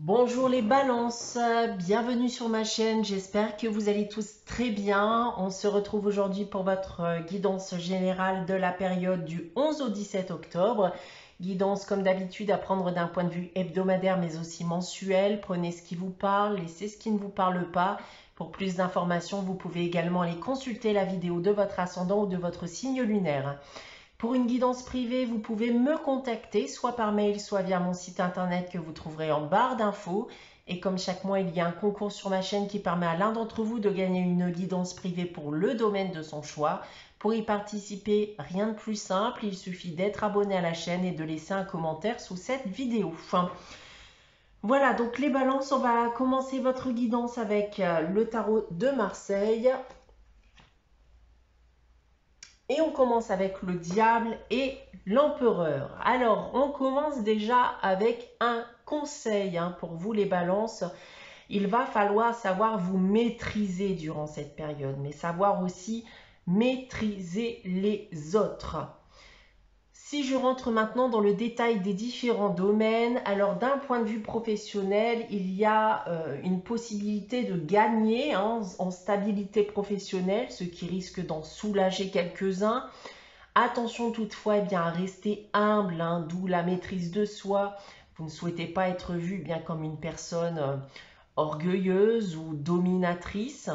Bonjour les balances, bienvenue sur ma chaîne, j'espère que vous allez tous très bien. On se retrouve aujourd'hui pour votre guidance générale de la période du 11 au 17 octobre. Guidance comme d'habitude à prendre d'un point de vue hebdomadaire mais aussi mensuel. Prenez ce qui vous parle, laissez ce qui ne vous parle pas. Pour plus d'informations, vous pouvez également aller consulter la vidéo de votre ascendant ou de votre signe lunaire. Pour une guidance privée, vous pouvez me contacter, soit par mail, soit via mon site internet que vous trouverez en barre d'infos. Et comme chaque mois, il y a un concours sur ma chaîne qui permet à l'un d'entre vous de gagner une guidance privée pour le domaine de son choix. Pour y participer, rien de plus simple, il suffit d'être abonné à la chaîne et de laisser un commentaire sous cette vidéo. Voilà, donc les balances, on va commencer votre guidance avec le tarot de Marseille. Et on commence avec le diable et l'empereur. Alors, on commence déjà avec un conseil pour vous les balances. Il va falloir savoir vous maîtriser durant cette période, mais savoir aussi maîtriser les autres. Si je rentre maintenant dans le détail des différents domaines, alors d'un point de vue professionnel, il y a une possibilité de gagner en stabilité professionnelle, ce qui risque d'en soulager quelques-uns. Attention toutefois à rester humble, d'où la maîtrise de soi. Vous ne souhaitez pas être vu bien comme une personne orgueilleuse ou dominatrice.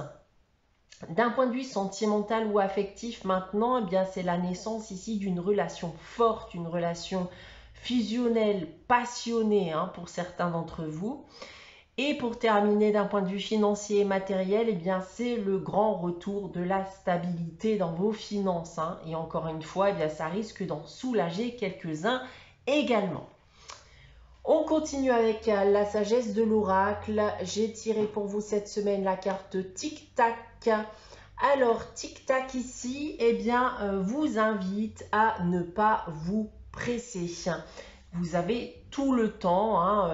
D'un point de vue sentimental ou affectif maintenant, c'est la naissance ici d'une relation forte, une relation fusionnelle, passionnée pour certains d'entre vous. Et pour terminer d'un point de vue financier et matériel, c'est le grand retour de la stabilité dans vos finances. Et encore une fois, ça risque d'en soulager quelques-uns également. On continue avec la sagesse de l'oracle. J'ai tiré pour vous cette semaine la carte Tic-Tac. Alors, Tic-Tac ici, vous invite à ne pas vous presser. Vous avez tout le temps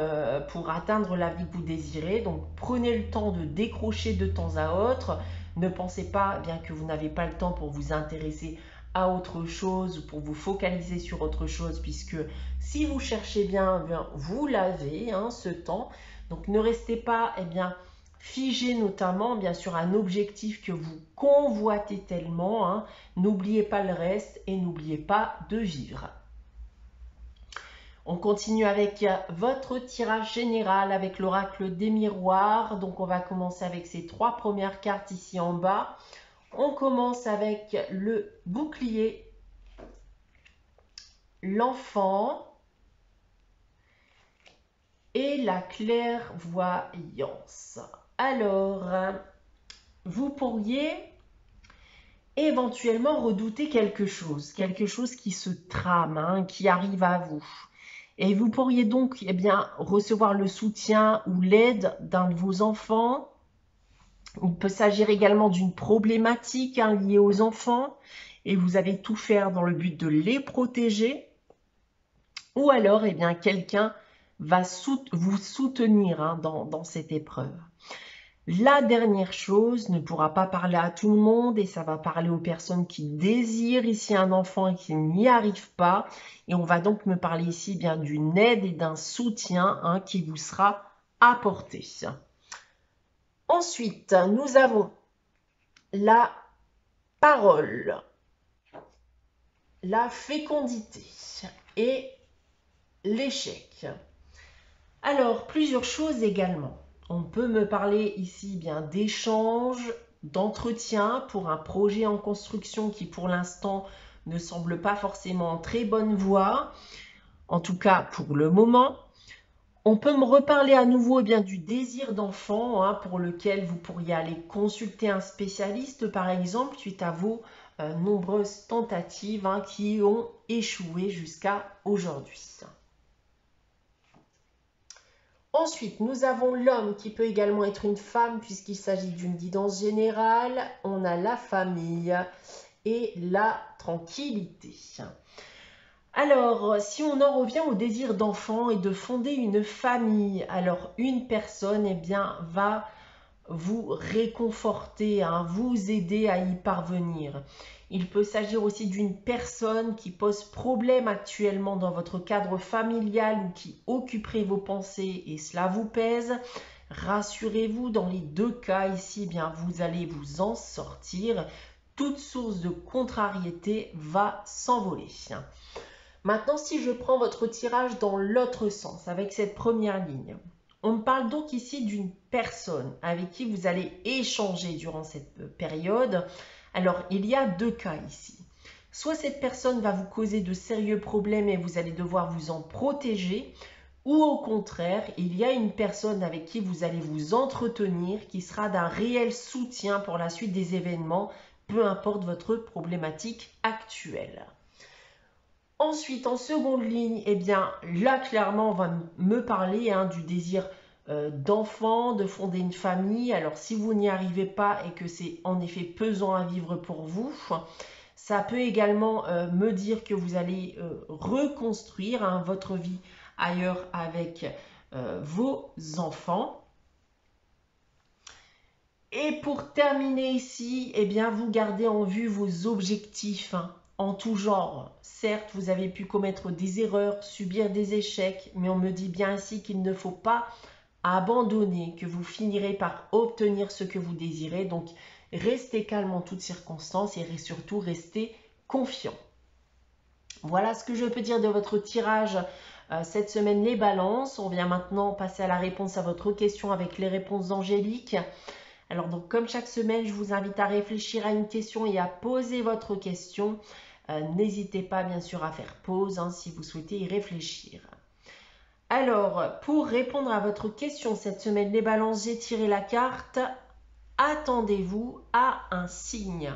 pour atteindre la vie que vous désirez. Donc, prenez le temps de décrocher de temps à autre. Ne pensez pas que vous n'avez pas le temps pour vous intéresser à autre chose, pour vous focaliser sur autre chose, puisque si vous cherchez bien, vous l'avez, ce temps. Donc, ne restez pas, figé notamment, sur un objectif que vous convoitez tellement. N'oubliez pas le reste et n'oubliez pas de vivre. On continue avec votre tirage général avec l'oracle des miroirs. Donc, on va commencer avec ces trois premières cartes ici en bas. On commence avec le bouclier, l'enfant et la clairvoyance. Alors, vous pourriez éventuellement redouter quelque chose qui se trame, qui arrive à vous. Et vous pourriez donc recevoir le soutien ou l'aide d'un de vos enfants. Il peut s'agir également d'une problématique liée aux enfants et vous allez tout faire dans le but de les protéger. Ou alors, quelqu'un va vous soutenir dans cette épreuve. La dernière chose ne pourra pas parler à tout le monde et ça va parler aux personnes qui désirent ici un enfant et qui n'y arrivent pas. Et on va donc me parler ici d'une aide et d'un soutien qui vous sera apporté. Ensuite, nous avons la parole, la fécondité et l'échec. Alors, plusieurs choses également. On peut me parler ici d'échanges, d'entretien pour un projet en construction qui pour l'instant ne semble pas forcément en très bonne voie, en tout cas pour le moment. On peut me reparler à nouveau du désir d'enfant pour lequel vous pourriez aller consulter un spécialiste par exemple suite à vos nombreuses tentatives qui ont échoué jusqu'à aujourd'hui. Ensuite, nous avons l'homme qui peut également être une femme puisqu'il s'agit d'une guidance générale. On a la famille et la tranquillité. Alors, si on en revient au désir d'enfant et de fonder une famille, alors une personne va vous réconforter, hein, vous aider à y parvenir. Il peut s'agir aussi d'une personne qui pose problème actuellement dans votre cadre familial ou qui occuperait vos pensées et cela vous pèse. Rassurez-vous, dans les deux cas ici, eh bien, vous allez vous en sortir. Toute source de contrariété va s'envoler. Maintenant, si je prends votre tirage dans l'autre sens, avec cette première ligne, on me parle donc ici d'une personne avec qui vous allez échanger durant cette période. Alors, il y a deux cas ici. Soit cette personne va vous causer de sérieux problèmes et vous allez devoir vous en protéger, ou au contraire, il y a une personne avec qui vous allez vous entretenir qui sera d'un réel soutien pour la suite des événements, peu importe votre problématique actuelle. Ensuite, en seconde ligne, eh bien, là, clairement, on va me parler du désir d'enfant, de fonder une famille. Alors, si vous n'y arrivez pas et que c'est en effet pesant à vivre pour vous, ça peut également me dire que vous allez reconstruire votre vie ailleurs avec vos enfants. Et pour terminer ici, eh bien, vous gardez en vue vos objectifs en tout genre. Certes, vous avez pu commettre des erreurs, subir des échecs, mais on me dit bien ici qu'il ne faut pas abandonner, que vous finirez par obtenir ce que vous désirez. Donc, restez calme en toutes circonstances et surtout restez confiant. Voilà ce que je peux dire de votre tirage cette semaine, les balances. On vient maintenant passer à la réponse à votre question avec les réponses angéliques. Alors donc comme chaque semaine, je vous invite à réfléchir à une question et à poser votre question. N'hésitez pas bien sûr à faire pause si vous souhaitez y réfléchir. Alors pour répondre à votre question cette semaine, les balances, j'ai tiré la carte. Attendez-vous à un signe.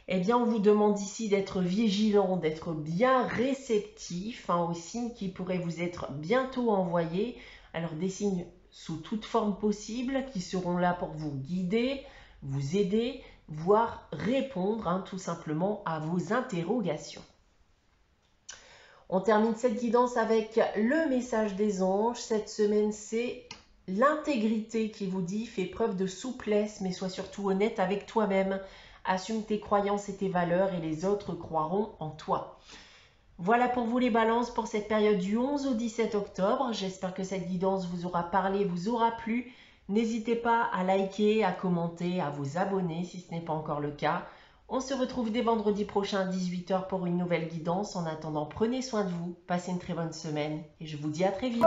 Eh bien on vous demande ici d'être vigilant, d'être bien réceptif aux signes qui pourraient vous être bientôt envoyés. Alors des signes sous toute forme possible, qui seront là pour vous guider, vous aider, voire répondre tout simplement à vos interrogations. On termine cette guidance avec le message des anges. Cette semaine, c'est l'intégrité qui vous dit: fais preuve de souplesse, mais sois surtout honnête avec toi-même. Assume tes croyances et tes valeurs et les autres croiront en toi. Voilà pour vous les balances pour cette période du 11 au 17 octobre. J'espère que cette guidance vous aura parlé, vous aura plu. N'hésitez pas à liker, à commenter, à vous abonner si ce n'est pas encore le cas. On se retrouve dès vendredi prochain à 18 h pour une nouvelle guidance. En attendant, prenez soin de vous, passez une très bonne semaine et je vous dis à très vite.